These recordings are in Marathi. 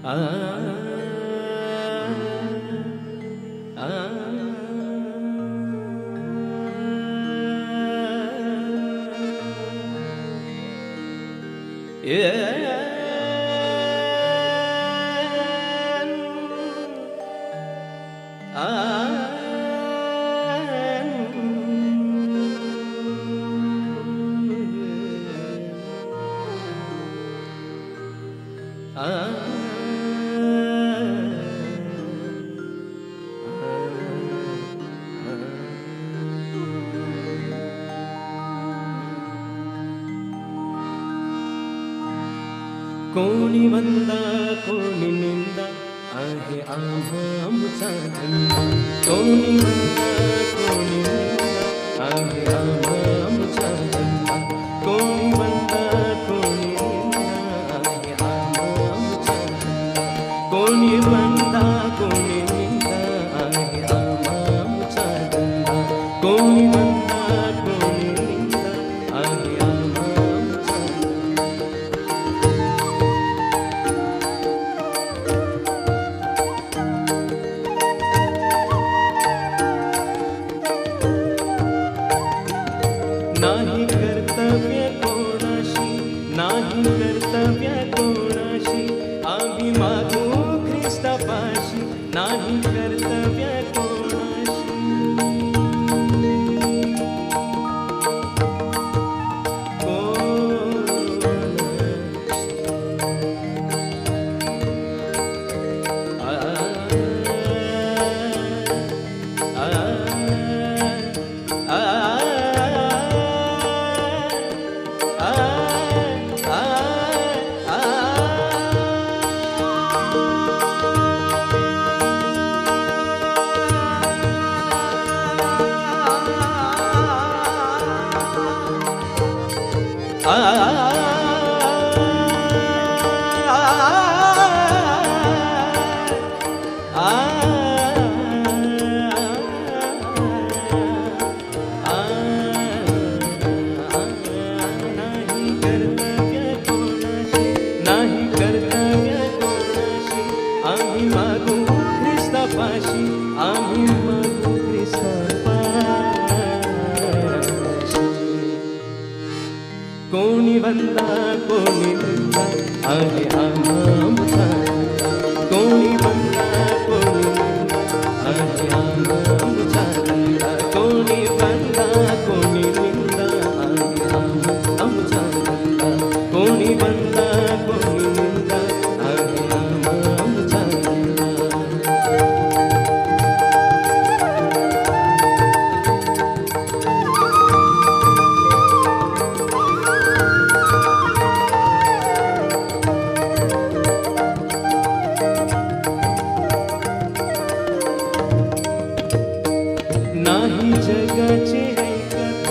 आ आ कोणी वंदा कोणी निंदा आहे आमचा धंदा. कोणी वंदा कोणी निंदा आहे आमचा धंदा. कोणी वंदा कोणी निंदा आहे आमचा धंदा. कोणी वंदा कोणी निंदा आहे आमचा धंदा. कोणी वंदा कोणी निंदा आहे आमचा नाही कर्तव्य कोणाशी, नाही कर्तव्य कोणाशी, आम्ही मागू ख्रिस्तापाशी. नाही कर्तव्य कोणाशी, आम्ही मागू ख्रिस्तापाशी. आम्ही मागू ख्रिस्तापाशी. कोणी वंदा कोणी निंदा आहे आमचा धंदा. कोणी वंदा कोणी निंदा आहे आमचा धंदा. कोणी वंदा कोणी निंदा आहे आमचा धंदा. कोणी वंदा कोणी निंदा आहे आमचा धंदा. नाही जगाचे ऐकत,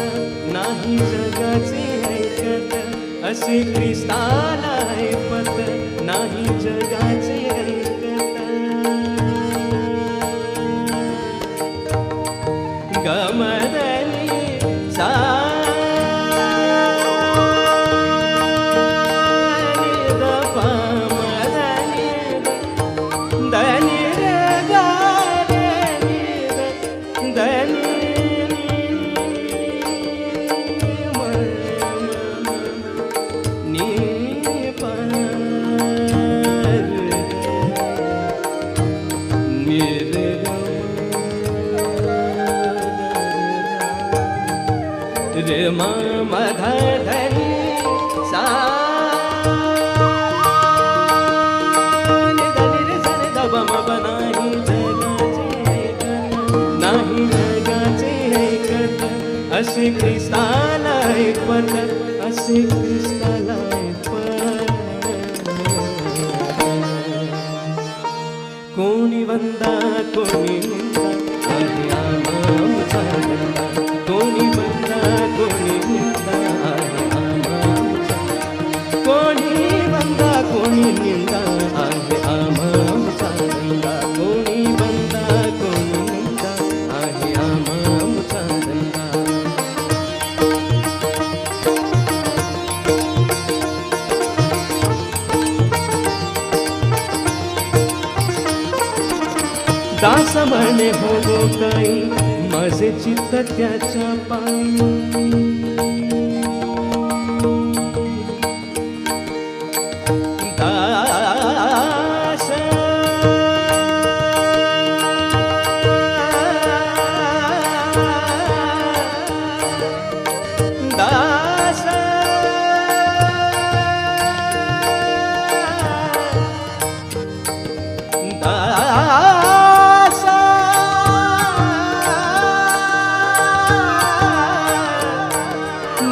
नाही जगाचे ऐकत, असे ख्रिस्ताला ऐपत. नाही जगाचे ऐकत, गमदनी सानी दपमदनी दनी रे गानी दनी रे मध धनी सा धनी रे सन दबम बनाही जगाचे ऐकत. नाही जगाचे ऐकत, असे ख्रिस्ताला ऐपत. असे ख्रिस्ताला ऐपत. कोणी वंदा कोणी निंदा आहे आमचा धंदा. कोणी वंदा कोणी निंदा आहे आमचा. कोणी वंदा कोणी निंदा आहे आमचा धंदा. कोणी वंदा कोणी निंदा आहे आमचा धंदा. दास म्हणे हो काही माझे चित्त त्याच्या पायी दास दास दास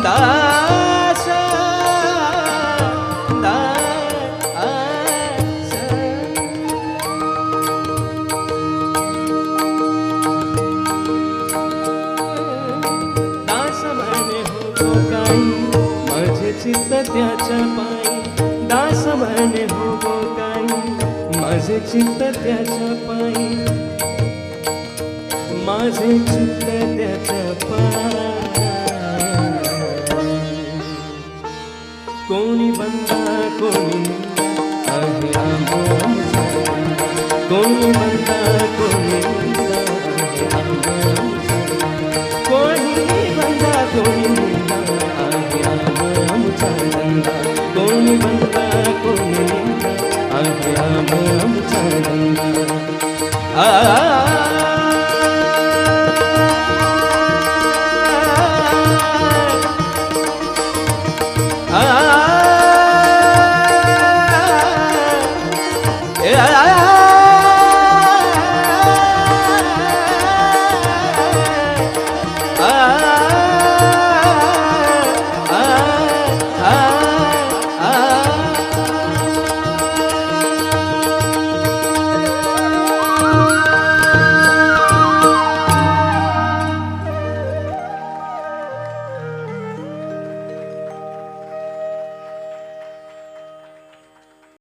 दास चित्त त्याच्या पायी दास म्हणे हो काही माझे चित्त त्याच्या पायी माझे चित्त त्याच्या पायी कोणी बंदा कोणी निंदा आहे आमचा कोणी बंदा कोणी निंदा आहे आमचा